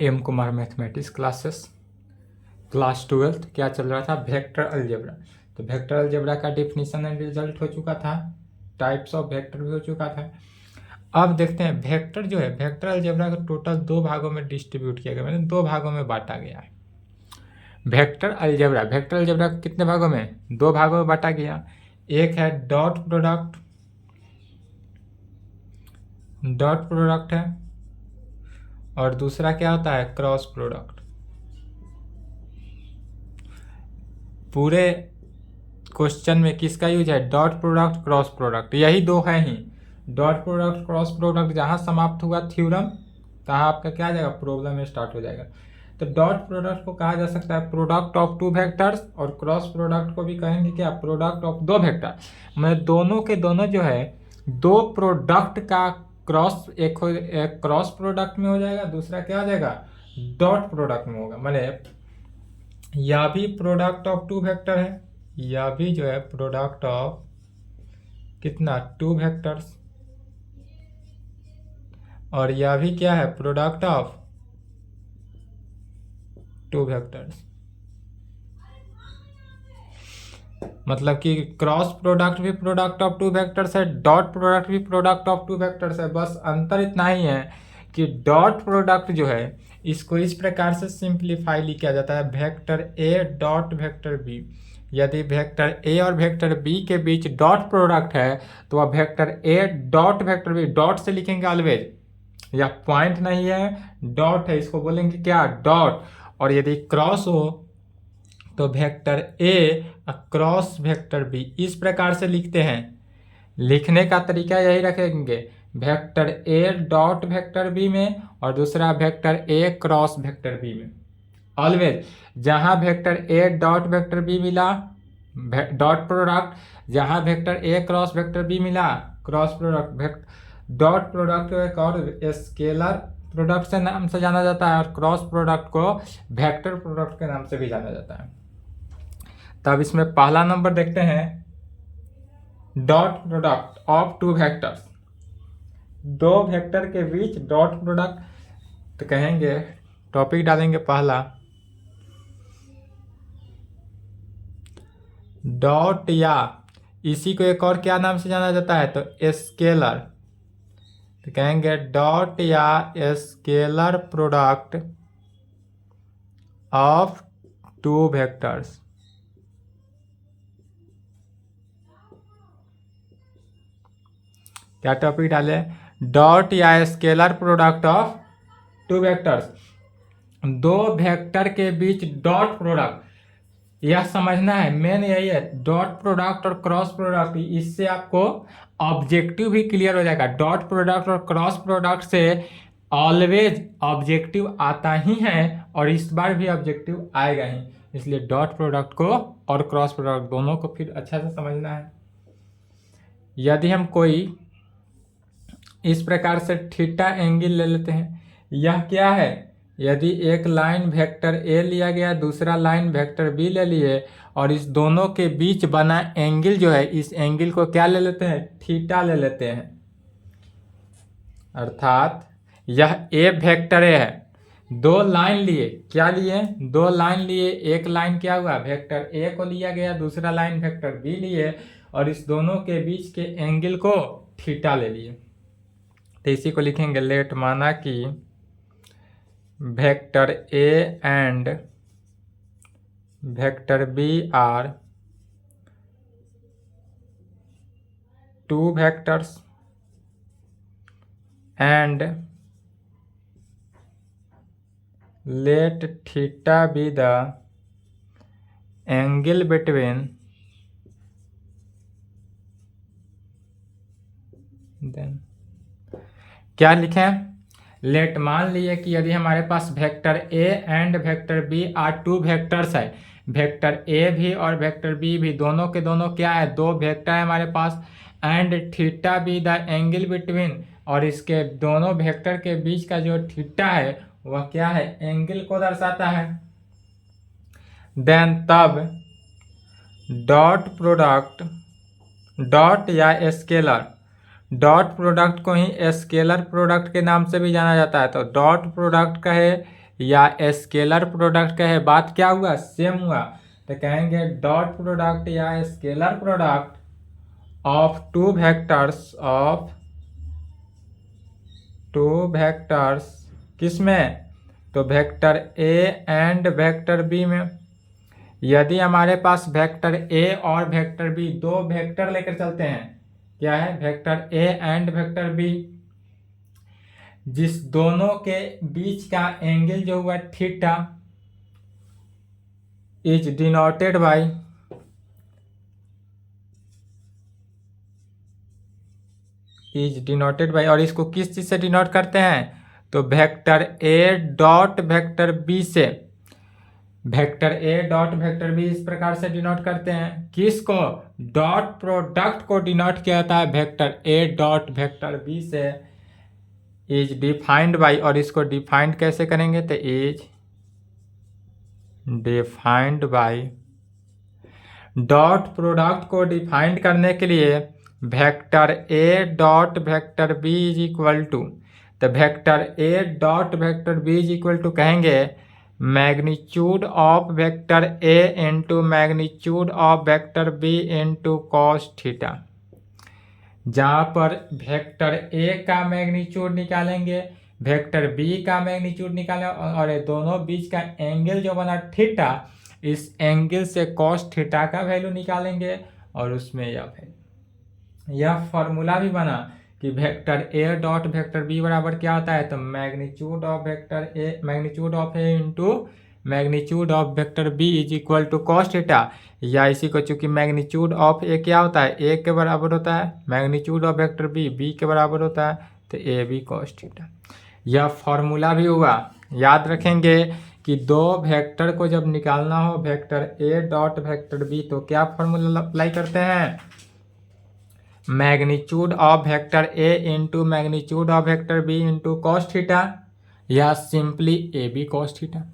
M Kumar mathematics classes class 12 क्या चल रहा था, वेक्टर अलजेब्रा। तो वेक्टर अलजेब्रा का डेफिनेशन एंड रिजल्ट हो चुका था, टाइप्स ऑफ वेक्टर भी हो चुका था। अब देखते हैं वेक्टर जो है, वेक्टर अलजेब्रा को टोटल 2 भागों में डिस्ट्रीब्यूट किया गया, मतलब 2 भागों में बांटा गया है। वेक्टर अलजेब्रा को कितने भागों में, 2 भागों में बांटा गया। एक है डॉट प्रोडक्ट है, और दूसरा क्या होता है, क्रॉस प्रोडक्ट। पूरे क्वेश्चन में किसका यूज है, डॉट प्रोडक्ट क्रॉस प्रोडक्ट, यही 2 है ही। डॉट प्रोडक्ट क्रॉस प्रोडक्ट जहां समाप्त हुआ थ्योरम, तहां आपका क्या आ जाएगा, प्रॉब्लम में स्टार्ट हो जाएगा। तो डॉट प्रोडक्ट को कहा जा सकता है प्रोडक्ट ऑफ 2 वेक्टर्स, और क्रॉस प्रोडक्ट को भी कहेंगे क्या, प्रोडक्ट ऑफ 2 वेक्टर। मतलब दोनों के दोनों जो है 2 प्रोडक्ट का क्रॉस, एक क्रॉस प्रोडक्ट में हो जाएगा, दूसरा क्या हो जाएगा, डॉट प्रोडक्ट में होगा। मतलब यह भी प्रोडक्ट ऑफ 2 वेक्टर है, यह भी जो है प्रोडक्ट ऑफ कितना, 2 वेक्टर्स, और यह भी क्या है, प्रोडक्ट ऑफ 2 वेक्टर्स। मतलब कि क्रॉस प्रोडक्ट भी प्रोडक्ट ऑफ 2 वेक्टर्स है, डॉट प्रोडक्ट भी प्रोडक्ट ऑफ 2 वेक्टर्स है। बस अंतर इतना ही है कि डॉट प्रोडक्ट जो है इसको इस प्रकार से सिंप्लीफाई किया जाता है, vector A dot vector B. यदि वेक्टर ए और वेक्टर बी के बीच डॉट प्रोडक्ट है तो वह vector A dot vector B, dot से लिखेंगे ऑलवेज, या पॉइंट नहीं है, डॉट है, इसको बोलेंगे क्या, डॉट। और यदि क्रॉस हो तो vector A cross vector B, इस प्रकार से लिखते हैं। लिखने का तरीका यही रखेंगे, vector A dot vector B में और दूसरा vector A cross vector B में। ऑलवेज जहां vector A dot vector B मिला डॉट प्रोडक्ट, जहां vector A cross vector B मिला क्रॉस प्रोडक्ट। डॉट प्रोडक्ट को एक और स्केलर प्रोडक्ट से नाम से जाना जाता है, और क्रॉस प्रोडक्ट को वेक्टर प्रोडक्ट के नाम से भी जाना जाता है। तब इसमें पहला नंबर देखते हैं, dot product of 2 vectors, 2 vector के बीच डॉट प्रोडक्ट। तो कहेंगे, टॉपिक डालेंगे पहला, डॉट, या इसी को एक और क्या नाम से जाना जाता है, तो स्केलर। तो कहेंगे डॉट या स्केलर प्रोडक्ट ऑफ 2 वेक्टर्स। क्या टॉपिक डाले, डॉट या scalar product of 2 vectors, 2 vector के बीच डॉट प्रोडक्ट। यह समझना है, मेन यही है, डॉट प्रोडक्ट और क्रॉस प्रोडक्ट, इससे आपको ऑब्जेक्टिव भी क्लियर हो जाएगा। डॉट प्रोडक्ट और क्रॉस प्रोडक्ट से ऑलवेज ऑब्जेक्टिव आता ही है, और इस बार भी ऑब्जेक्टिव आएगा ही। इसलिए डॉट प्रोडक्ट को और क्रॉस प्रोडक्ट दोनों को फिर अच्छा से समझना है। यदि हम कोई इस प्रकार से थीटा एंगल ले लेते हैं, यह क्या है, यदि एक लाइन वेक्टर ए लिया गया, दूसरा लाइन वेक्टर बी ले लिए, और इस दोनों के बीच बना एंगल जो है, इस एंगल को क्या ले लेते हैं, थीटा ले लेते हैं। अर्थात यह ए वेक्टर ए है, 2 लाइन लिए, क्या लिए, 2 लाइन लिए। एक लाइन क्या हुआ, वेक्टर ए को लिया गया, दूसरा लाइन वेक्टर बी लिए, और इस दोनों के बीच के एंगल को थीटा ले लिए। तो इसी को लिखेंगे, लेट माना कि vector A and vector B are 2 vectors and let theta be the angle between then क्या लिखें, लेट मान लिए कि यदि हमारे पास vector A and vector B are 2 vectors है, वेक्टर ए भी और वेक्टर बी भी दोनों के दोनों क्या है, 2 वेक्टर है हमारे पास, and theta be the angle between, और इसके दोनों वेक्टर के बीच का जो थीटा है वह क्या है, एंगल को दर्शाता है। देन तब डॉट प्रोडक्ट, डॉट या स्केलर, डॉट प्रोडक्ट को ही स्केलर प्रोडक्ट के नाम से भी जाना जाता है। तो डॉट प्रोडक्ट कहे या स्केलर प्रोडक्ट का है, बात क्या हुआ, सेम हुआ। तो कहेंगे डॉट प्रोडक्ट या scalar product of two vectors किस में, तो vector A and vector B में। यदि हमारे पास वेक्टर ए और वेक्टर बी, दो वेक्टर लेकर चलते हैं, क्या है, vector A and vector B, जिस दोनों के बीच का एंगल जो हुआ थीटा इज डिनोटेड बाई और इसको किस चीज से डिनोट करते हैं, तो vector A dot vector B से, vector A dot vector B इस प्रकार से डिनोट करते हैं। किसको, डॉट प्रोडक्ट को डिनोट किया जाता है vector A dot vector B से। इज डिफाइंड बाई, और इसको डिफाइंड कैसे करेंगे, तो is defined by, dot product को डिफाइंड करने के लिए vector A dot vector B is equal to, तो vector A dot vector B is equal to कहेंगे magnitude of vector A into magnitude of vector B into cos theta. जहाँ पर vector A का magnitude निकालेंगे, vector B का magnitude निकालेंगे, और ये दोनों बीच का एंगल जो बना थीटा, इस एंगल से कॉस थीटा का वैल्यू निकालेंगे और उसमें यह फॉर्मूला भी बना कि vector A dot vector B बराबर क्या होता है, तो magnitude of vector A, magnitude of A into magnitude of vector B is equal to cos theta, या इसी को चूंकि मैग्नीट्यूड ऑफ ए क्या होता है, ए के बराबर होता है, magnitude of vector B B के बराबर होता है, तो ए बी कॉस थीटा। यह फॉर्मूला भी हुआ। याद रखेंगे कि दो वेक्टर को जब निकालना हो, vector A dot vector B, तो क्या फॉर्मूला अप्लाई करते हैं, magnitude of vector A into magnitude of vector B into cos theta, या simply A B cos theta.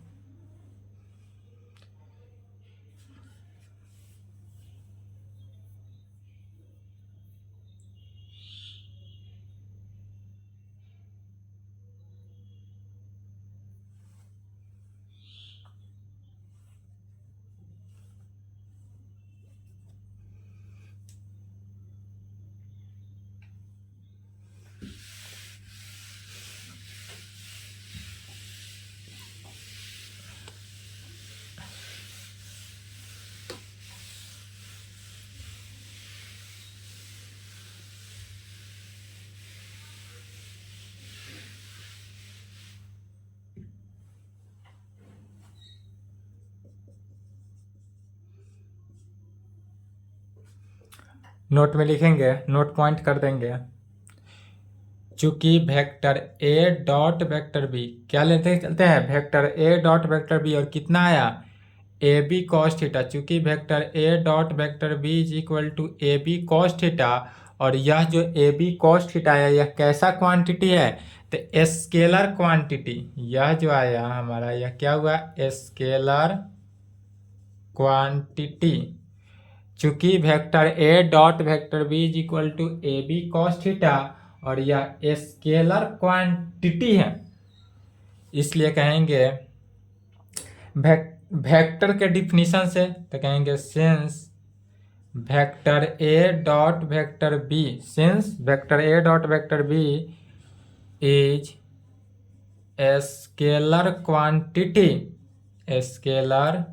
Note में लिखेंगे, नोट पॉइंट कर देंगे। चूंकि vector A dot vector B क्या लेते चलते हैं, vector A dot vector B, और कितना आया, ए बी कॉस थीटा। चूंकि vector A dot vector B is equal to A B cos theta, और यह जो ए बी कॉस थीटा है यह कैसा क्वांटिटी है, तो स्केलर क्वांटिटी। यह जो आया हमारा, यह क्या हुआ, स्केलर क्वांटिटी। चूंकि vector A dot vector B is equal to A B cos theta, और यह स्केलर क्वांटिटी है, इसलिए कहेंगे वेक्टर के डिफिनीशन से, तो कहेंगे since vector A dot vector B, since vector A dot vector B is scalar quantity, scalar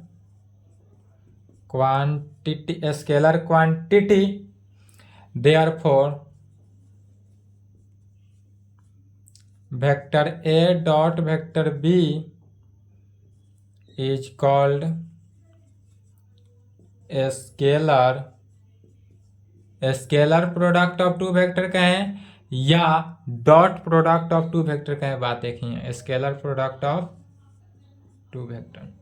quantity, therefore vector a dot vector b is called a scalar product of two vector कहें या dot product of two vector कहें, बात एक ही है, scalar product of two vector.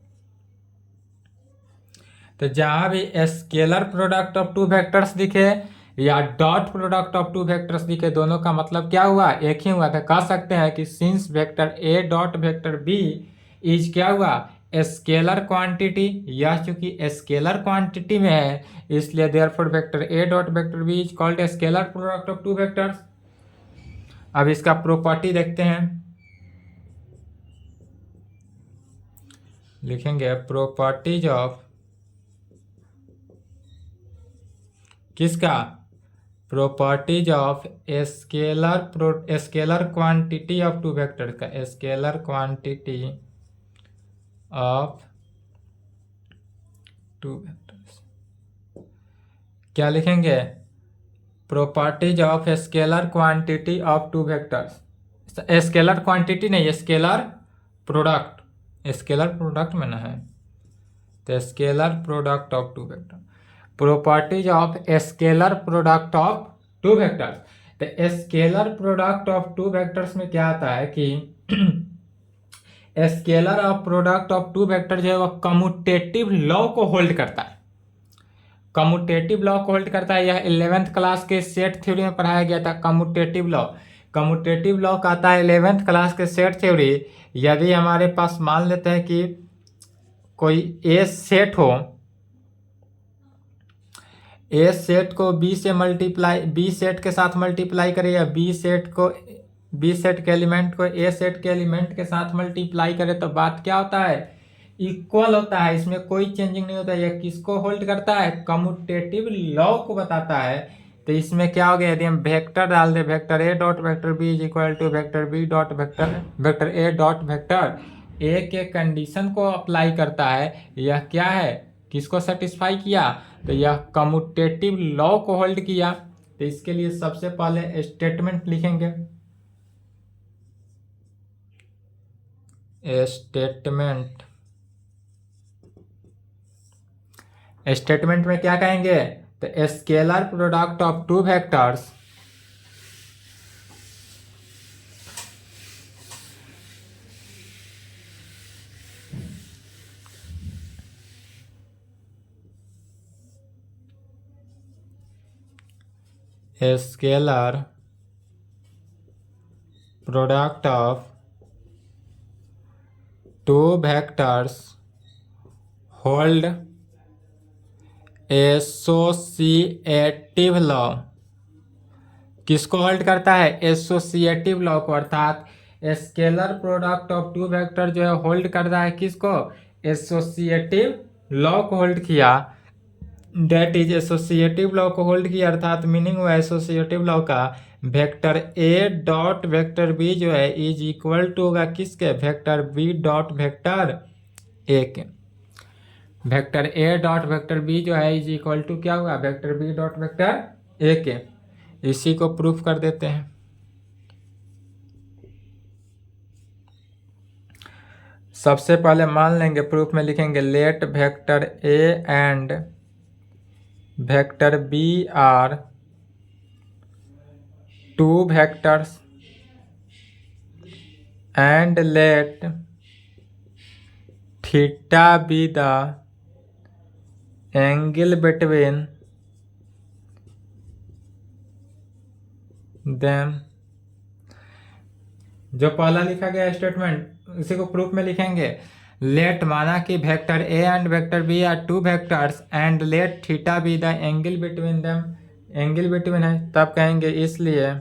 तो जहां भी scalar product of two vectors दिखे या dot product of two vectors दिखे, दोनों का मतलब क्या हुआ, एक ही हुआ। था कह सकते हैं कि since vector A dot vector B is क्या हुआ, स्केलर क्वांटिटी, यह चूंकि स्केलर क्वांटिटी में है इसलिए therefore vector A dot vector B is called scalar product of two vectors. अब इसका प्रॉपर्टी देखते हैं। लिखेंगे प्रॉपर्टीज ऑफ किसका, properties of scalar quantity of two vector का, scalar quantity of two vectors. क्या लिखेंगे, properties of scalar quantity of two vectors, scalar quantity नहीं, स्केलर प्रोडक्ट, स्केलर प्रोडक्ट में ना है, तो scalar product of two vector, properties of scalar product of two vectors. तो scalar product of two vectors में क्या आता है कि scalar of product of two vector जो है वह कम्यूटेटिव लॉ को होल्ड करता है, कम्यूटेटिव लॉ को होल्ड करता है। यह 11th क्लास के सेट थ्योरी में पढ़ाया गया था। कम्यूटेटिव लॉ, कम्यूटेटिव लॉ कहता है 11th क्लास के सेट थ्योरी, यदि हमारे पास मान लेते हैं कि कोई ए सेट हो, ए सेट को बी से मल्टीप्लाई, बी सेट के साथ मल्टीप्लाई करे, या बी सेट को, बी सेट के एलिमेंट को ए सेट के एलिमेंट के साथ मल्टीप्लाई करे, तो बात क्या होता है, इक्वल होता है, इसमें कोई चेंजिंग नहीं होता है। यह किसको होल्ड करता है, कम्यूटेटिव लॉ को बताता है। तो इसमें क्या हो गया, यदि हम वेक्टर डाल दे, vector A dot vector B is equal to vector B dot vector A dot vector A के कंडीशन को अप्लाई करता है, यह क्या है, किसको सेटिस्फाई किया, तो यह कम्यूटेटिव लॉ को होल्ड किया। तो इसके लिए सबसे पहले स्टेटमेंट लिखेंगे, स्टेटमेंट, स्टेटमेंट में क्या कहेंगे, तो scalar product of two vectors scalar product of two vectors hold associative law, किसको होल्ड करता है, एसोसिएटिव लॉ को, अर्थात scalar product of two vector जो है होल्ड करता है किसको, एसोसिएटिव लॉ को होल्ड किया। डेट इज एसोसिएटिव लॉ को होल्ड किया, अर्थात मीनिंग हुआ एसोसिएटिव लॉ का, vector A dot vector B जो है इज इक्वल टू होगा किसके, vector B dot vector A के, vector A dot vector B जो है इज इक्वल टू क्या होगा, vector B dot vector A के। इसी को प्रूफ कर देते हैं। सबसे पहले मान लेंगे, प्रूफ में लिखेंगे let vector A and vector B are two vectors and let theta be the angle between them. जो पहला लिखा गया स्टेटमेंट उसी को प्रूफ में लिखेंगे। लेट माना कि vector A and vector B are two vectors and let theta be the angle between them, angle between है तब कहेंगे इसलिए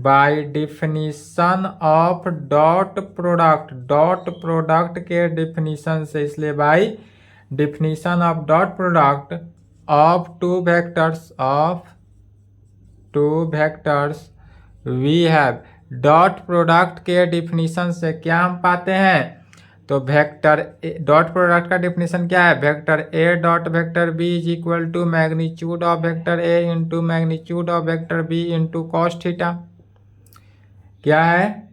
by definition of dot product, dot product के डिफिनीशन से, इसलिए by definition of dot product of two vectors, of two vectors we have, dot product के definition से क्या हम पाते हैं, तो वेक्टर डॉट प्रोडक्ट का डिफिनीशन क्या है, vector A dot vector B is equal to magnitude of vector A into magnitude of vector B into cos theta. क्या है,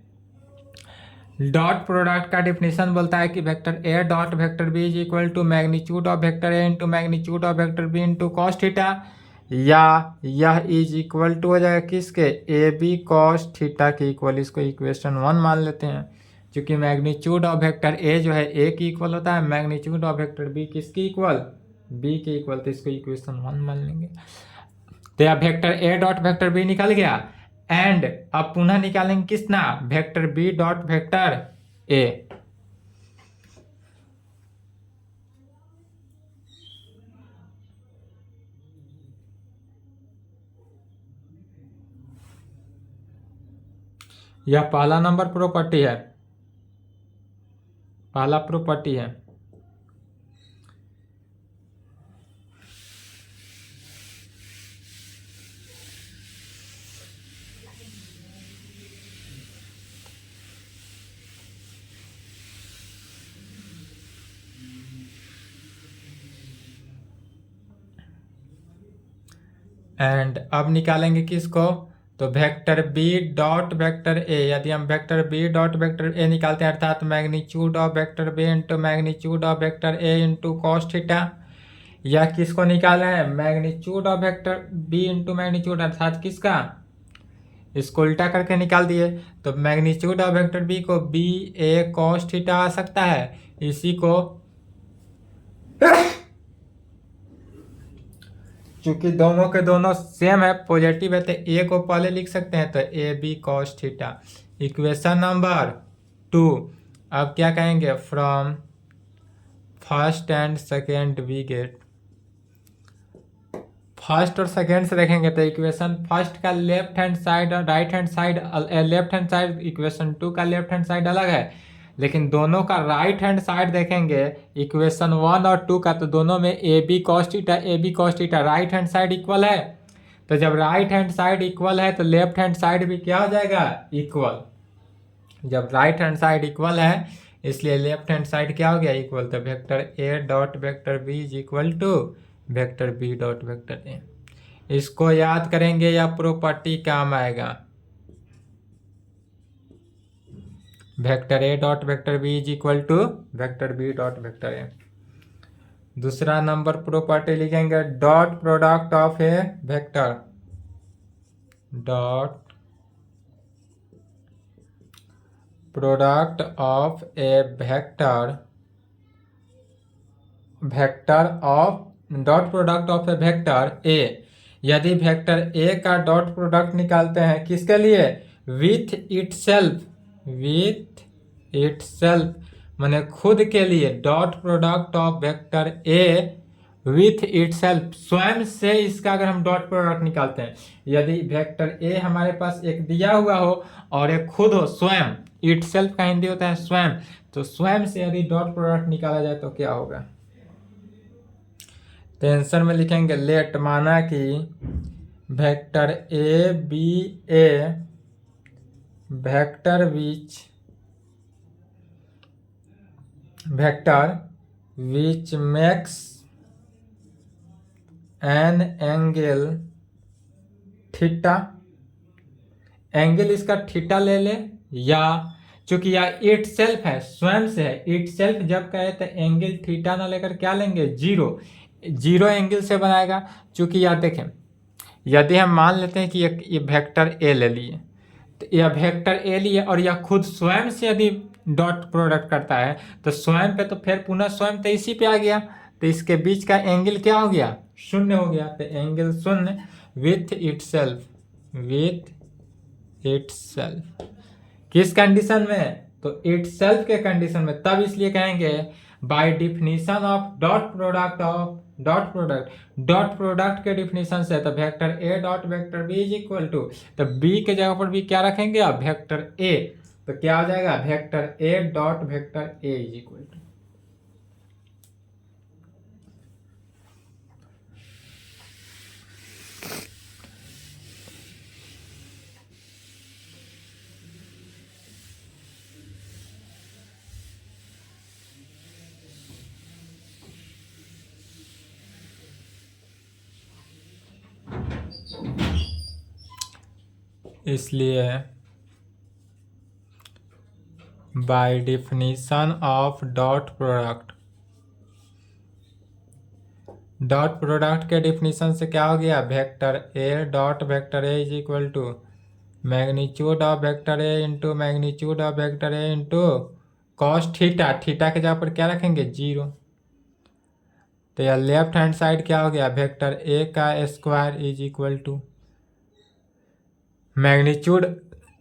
डॉट प्रोडक्ट का डिफिनीशन बोलता है कि vector A dot vector B is equal to magnitude of vector A into magnitude of vector B into cos theta, या यह is equal to हो जाएगा किसके, ए बी कॉस थीटा के इक्वल। इसको इक्वेशन 1 मान लेते हैं, क्योंकि मैग्नीट्यूड ऑफ वेक्टर ए जो है ए की इक्वल होता है, मैग्नीट्यूड ऑफ वेक्टर बी किसकी इक्वल, बी के इक्वल, तो इसको इक्वेशन 1 मान लेंगे। तो यह vector A dot vector B निकल गया, एंड अब पुनः निकालेंगे किसना, vector B dot vector A. यह पहला नंबर प्रॉपर्टी है। पहला प्रॉपर्टी है। एंड अब निकालेंगे किसको, तो vector B dot vector A. यदि हम vector B dot vector A निकालते हैं अर्थात magnitude of vector B into magnitude of vector A into cos theta, या किसको निकालना है, magnitude of vector B into magnitude अर्थात किसका, इसको उल्टा करके निकाल दिए। तो मैग्नीट्यूड ऑफ वेक्टर बी को बी ए कॉस थीटा आ सकता है, इसी को चूंकि दोनों के दोनों सेम है, पॉजिटिव है, तो ए को पहले लिख सकते हैं, तो A B cos theta. Equation number 2। अब क्या कहेंगे, from first and second we get, first और सेकेंड से देखेंगे तो इक्वेशन फर्स्ट का लेफ्ट हैंड साइड और right hand side, left hand side equation 2 का लेफ्ट हैंड साइड अलग है, लेकिन दोनों का राइट हैंड साइड देखेंगे इक्वेशन 1 और 2 का, तो दोनों में A B cos theta right hand side equal है। तो जब राइट हैंड साइड इक्वल है तो लेफ्ट हैंड साइड भी क्या हो जाएगा, इक्वल। जब राइट हैंड साइड इक्वल है इसलिए लेफ्ट हैंड साइड क्या हो गया, इक्वल। तो vector A dot vector B is equal to vector B dot vector A. इसको याद करेंगे या प्रॉपर्टी काम आएगा, vector A dot vector B is equal to vector B dot vector A. दूसरा नंबर प्रॉपर्टी लिखेंगे, dot product of a vector, dot product of a vector, vector of dot product of a vector A. यदि vector A का dot product निकालते हैं किसके लिए, with itself माने खुद के लिए, dot product of vector A with itself, स्वयं से इसका अगर हम डॉट प्रोडक्ट निकालते हैं, यदि वेक्टर ए हमारे पास एक दिया हुआ हो और एक खुद हो, स्वयं, इटसेल्फ का हिंदी होता है स्वयं, तो स्वयं से यदि डॉट प्रोडक्ट निकाला जाए तो क्या होगा। टेंशन में लिखेंगे लेट, माना कि vector A be a vector which makes an angle theta, angle इसका थीटा ले ले, या चूंकि यह इट सेल्फ है, स्वयं से है, इट सेल्फ जब कहे तो एंगल थीटा ना लेकर क्या लेंगे, जीरो एंगल से बनाएगा। चूंकि यह देखें, यदि हम मान लेते हैं कि ये वेक्टर ए ले लिए, तो यह वेक्टर ए लिए और यह खुद स्वयं से यदि डॉट प्रोडक्ट करता है तो स्वयं पे तो फिर पुनः स्वयं तो इसी पे आ गया, तो इसके बीच का एंगल क्या हो गया, शून्य हो गया। तो एंगल शून्य विथ इटसेल्फ किस कंडीशन में, तो इटसेल्फ के कंडीशन में। तब इसलिए कहेंगे by definition of dot product के डिफिनीशन से, तो vector A dot vector B is equal to, तो बी के जगह पर भी क्या रखेंगे अब, वेक्टर ए, तो क्या हो जाएगा, vector A dot vector A is equal to. इसलिए by definition of dot product के डिफिनीशन से क्या हो गया, vector A dot vector A is equal to magnitude of vector A into magnitude of vector A into cos theta के जगह पर क्या रखेंगे, 0। तो यह लेफ्ट हैंड साइड क्या हो गया, वेक्टर ए का square is equal to magnitude,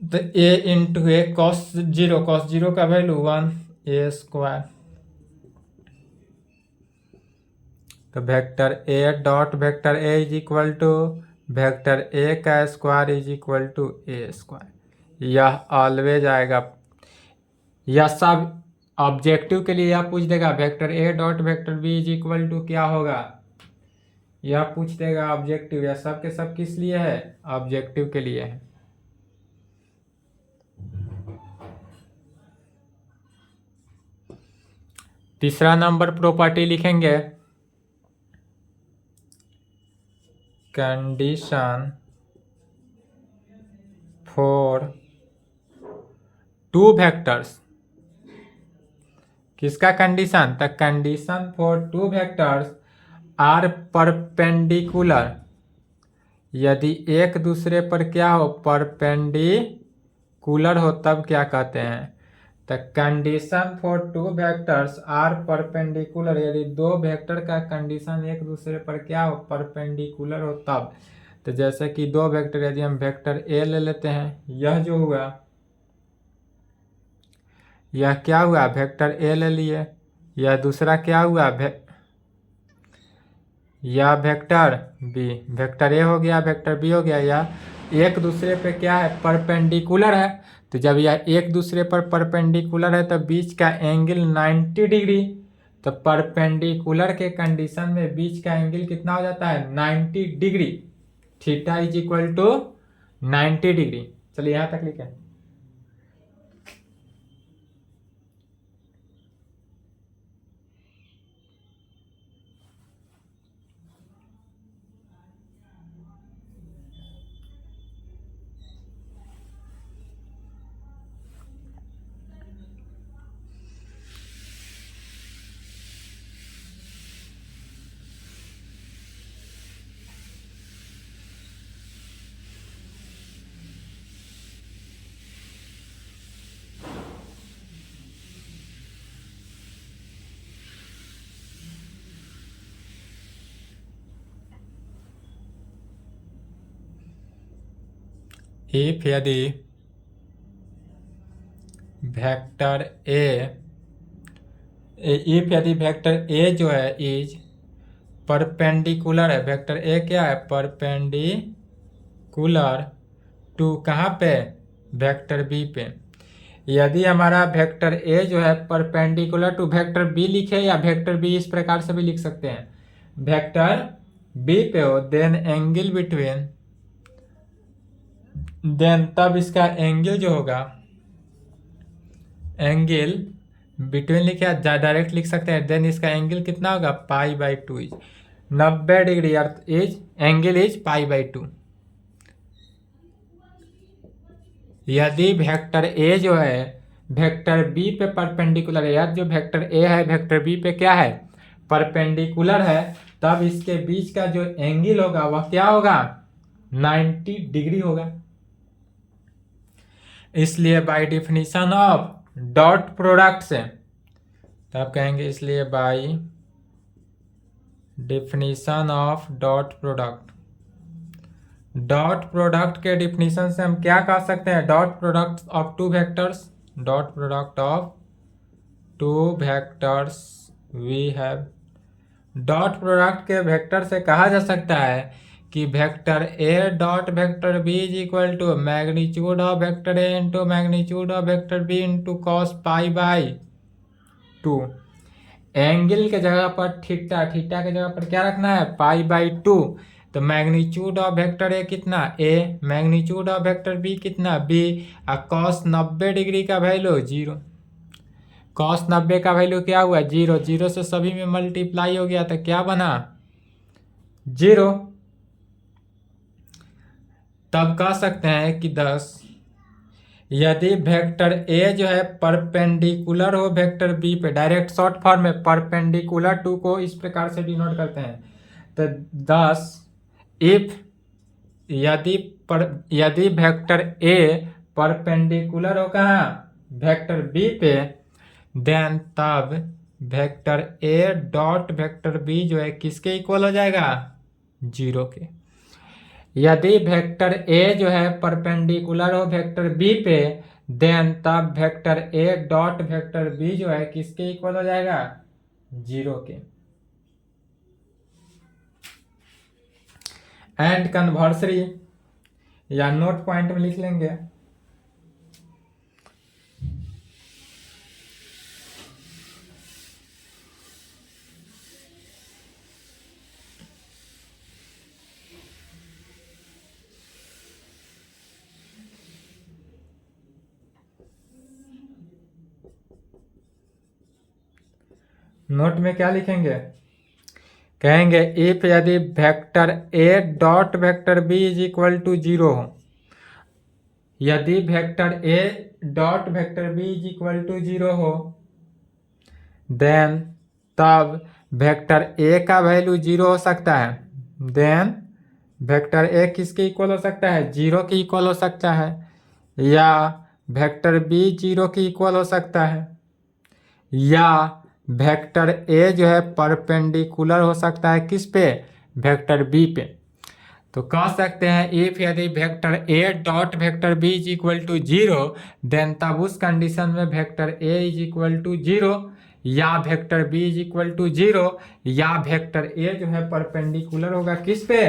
तो A into A cos zero का वैल्यू 1 ए स्क्वायर, तो vector A dot vector A is equal to vector A का square is equal to A square. यह always आएगा, यह सब objective के लिए यह पूछ देगा vector A dot vector B is equal to क्या होगा, यह पूछ देगा ऑब्जेक्टिव। या सब के सब किस लिए है, ऑब्जेक्टिव के लिए है। तीसरा नंबर प्रॉपर्टी लिखेंगे कंडीशन फॉर टू वेक्टर्स। किसका condition, the condition for two vectors are perpendicular, यदि एक दूसरे पर क्या हो, परपेंडिकुलर हो, तब क्या कहते हैं, the condition for two vectors are perpendicular, यदि दो वेक्टर का कंडीशन एक दूसरे पर क्या हो, परपेंडिकुलर हो तब। तो जैसे कि दो वेक्टर, यदि हम वेक्टर ए ले लेते हैं, यह जो हुआ, यह क्या हुआ, वेक्टर ए ले लिए, यह दूसरा क्या हुआ, यह वेक्टर बी, वेक्टर ए हो गया, वेक्टर बी हो गया, यह एक दूसरे पे क्या है, परपेंडिकुलर है। तो जब यह एक दूसरे पर परपेंडिकुलर है तो बीच का एंगल 90 डिग्री, तो परपेंडिकुलर के कंडीशन में बीच का एंगल कितना हो जाता है, 90 degree, theta is equal to 90 degree. चलिए यहाँ तक लिखें। इफ यदि वेक्टर ए, इफ यदि वेक्टर ए जो है इज परपेंडिकुलर है, वेक्टर ए क्या है, परपेंडिकुलर टू कहाँ पे, वेक्टर बी पे। यदि हमारा वेक्टर ए जो है परपेंडिकुलर टू वेक्टर बी लिखे, या वेक्टर बी इस प्रकार से भी लिख सकते हैं, वेक्टर बी पे हो, देन एंगल बिटवीन, देन तब इसका एंगल जो होगा, एंगल बिटवीन लिखे डायरेक्ट लिख सकते हैं, देन इसका एंगल कितना होगा, π/2 इज 90 डिग्री, अर्थ इज एंगल इज π/2। यदि वेक्टर ए जो है वेक्टर बी पे परपेंडिकुलर है, यदि जो वेक्टर ए है वेक्टर बी पे क्या है, परपेंडिकुलर है, तब इसके बीच का जो एंगल होगा वह क्या होगा, 90 डिग्री होगा। इसलिए by definition of dot product से, तब कहेंगे इसलिए by definition of dot product, dot product के डिफिनीशन से हम क्या कह सकते हैं, dot product of two vectors, dot product of two vectors we have, dot product के वेक्टर से कहा जा सकता है कि vector A dot vector B is equal to magnitude of vector A into magnitude of vector B into cos π/2। Angle के जगह पर थीटा, थीटा के जगह पर क्या रखना है, π/2। तो मैग्नीट्यूड ऑफ वेक्टर ए कितना, ए, मैग्नीट्यूड ऑफ वेक्टर बी कितना, बी, और कॉस 90 डिग्री का वैल्यू 0, कॉस 90 का वैल्यू क्या हुआ, 0, 0 से सभी में मल्टीप्लाई हो गया, तो क्या बना, 0। तब कह सकते हैं कि 10 यदि वेक्टर ए जो है परपेंडिकुलर हो वेक्टर बी पे, डायरेक्ट शॉर्ट फॉर्म में परपेंडिकुलर टू को इस प्रकार से डिनोट करते हैं, तो 10 इफ यदि वेक्टर ए परपेंडिकुलर हो कहाँ, वेक्टर बी पे, देन तब vector A dot vector B जो है किसके इक्वल हो जाएगा, 0 के। यदि वेक्टर ए जो है परपेंडिकुलर हो वेक्टर बी पे, देन तब vector A dot vector B जो है किसके इक्वल हो जाएगा, 0 के। एंड कन्वर्सली, या नोट पॉइंट में लिख लेंगे, नोट में क्या लिखेंगे, कहेंगे इफ यदि vector A dot vector B is equal to 0 हो, यदि vector A dot vector B is equal to 0 हो, देन तब वेक्टर ए का वैल्यू 0 हो सकता है, देन वेक्टर ए किसके इक्वल हो सकता है, 0 के इक्वल हो सकता है, या वेक्टर बी 0 के इक्वल हो सकता है, या वेक्टर ए जो है परपेंडिकुलर हो सकता है किस पे, वेक्टर बी पे। तो कह सकते हैं इफ यदि vector A dot vector B is equal to 0, then तब उस कंडीशन में vector A is equal to 0, या vector B is equal to 0, या वेक्टर ए जो है परपेंडिकुलर होगा किस पे,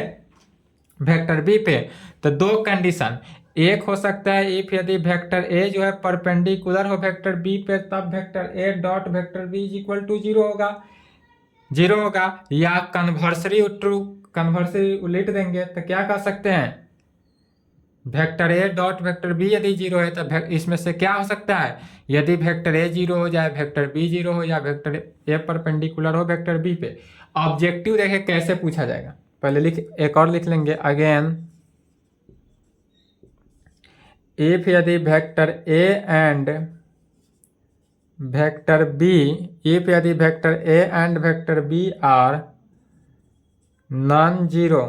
वेक्टर बी पे। तो दो कंडीशन, एक हो सकता है इफ यदि वेक्टर ए जो है परपेंडिकुलर हो वेक्टर बी पे, तब vector A dot vector B is equal to 0 होगा, 0 होगा, या कन्वर्सरी ट्रू, कन्वर्सरी उलट देंगे तो क्या कह सकते हैं, vector A dot vector B यदि 0 है तो इसमें से क्या हो सकता है, यदि वेक्टर ए 0 हो जाए, वेक्टर बी 0 हो, या वेक्टर ए परपेंडिकुलर हो वेक्टर बी पे। ऑब्जेक्टिव देखे कैसे पूछा जाएगा, पहले एक और लिख लेंगे, अगेन इफ यदि vector A and vector B, if यदि vector A and vector B are non zero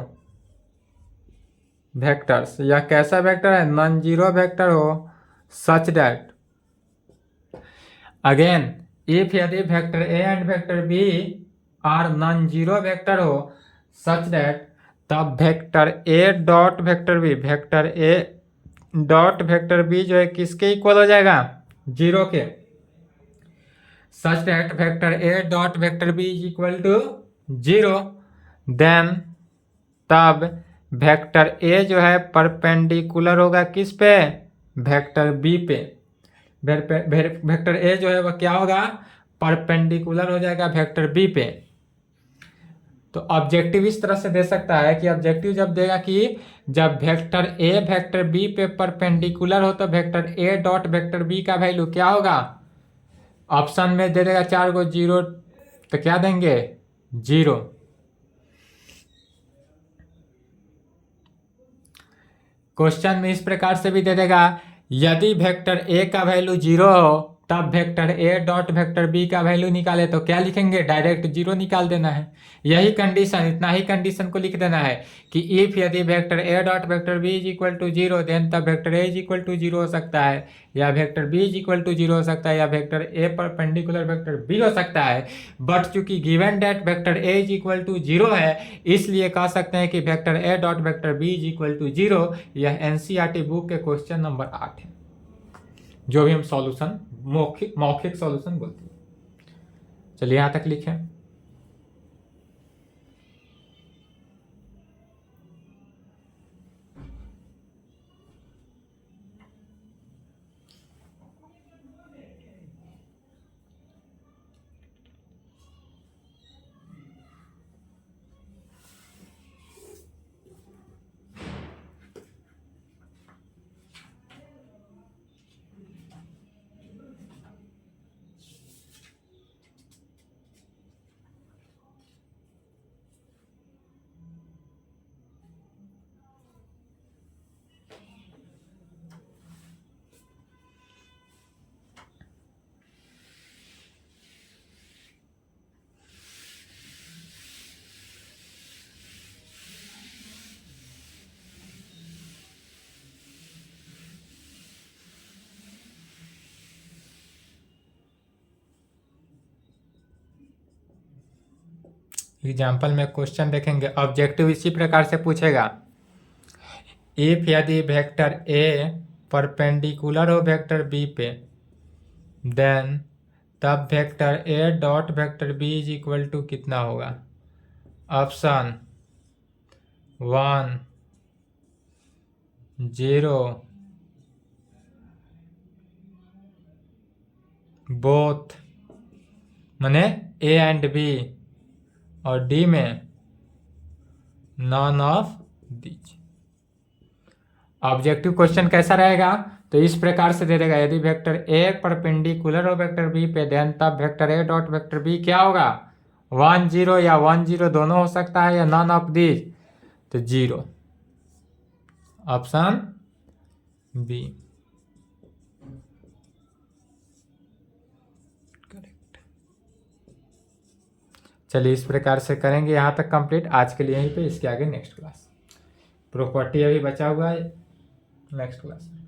vectors, या कैसा वेक्टर है, नॉन जीरो वेक्टर हो, सच दैट, अगेन इफ यदि vector A and vector B are non zero vector हो, such that, तब vector A dot vector B, vector A dot vector B जो है किसके इक्वल हो जाएगा, 0 के, such that vector A dot vector B is equal to 0, then तब vector A जो है परपेंडिकुलर होगा किस पे, वेक्टर बी पे, वेक्टर ए जो है वह क्या होगा, परपेंडिकुलर हो जाएगा वेक्टर बी पे। तो ऑब्जेक्टिव इस तरह से दे सकता है कि ऑब्जेक्टिव जब देगा कि जब वेक्टर ए वेक्टर बी पे परपेंडिकुलर हो तो vector A dot vector B का वैल्यू क्या होगा, ऑप्शन में दे देगा 4 को 0, तो क्या देंगे 0। क्वेश्चन में इस प्रकार से भी दे देगा, यदि वेक्टर ए का वैल्यू 0 हो तब vector A dot vector B का वैल्यू निकाले, तो क्या लिखेंगे, डायरेक्ट 0 निकाल देना है। यही कंडीशन, इतना ही कंडीशन को लिख देना है कि इफ यदि vector A dot vector B is equal to 0, then तब vector A is equal to 0 हो सकता है, या vector B is equal to 0 हो सकता है, या vector A perpendicular vector B हो सकता है। बट चूंकि given that vector A is equal to 0 है, इसलिए कह सकते हैं कि vector A dot vector B is equal to 0। यह एनसीईआरटी बुक के क्वेश्चन नंबर 8 है, जो भी हम सॉल्यूशन मौखिक सॉल्यूशन बोलते हैं। चलिए यहां तक लिखें। एग्जाम्पल में क्वेश्चन देखेंगे, ऑब्जेक्टिव इसी प्रकार से पूछेगा, इफ यदि वेक्टर ए परपेंडिकुलर हो वेक्टर बी पे, देन तब vector A dot vector B is equal to कितना होगा, ऑप्शन 1 0 बोथ, माने ए एंड बी, और डी में none of these. Objective question कैसा रहेगा, तो इस प्रकार से दे देगा, यदि वेक्टर ए परपेंडिकुलर हो वेक्टर बी पे, देन तब vector A dot vector B क्या होगा, 1 0 या 1 0 दोनों हो सकता है, या नॉन ऑफ दीज, तो 0, ऑप्शन बी करेक्ट। चलिए इस प्रकार से करेंगे यहाँ तक कंप्लीट आज के लिए यहीं पे, इसके आगे नेक्स्ट क्लास। प्रॉपर्टी अभी बचा हुआ है नेक्स्ट क्लास में।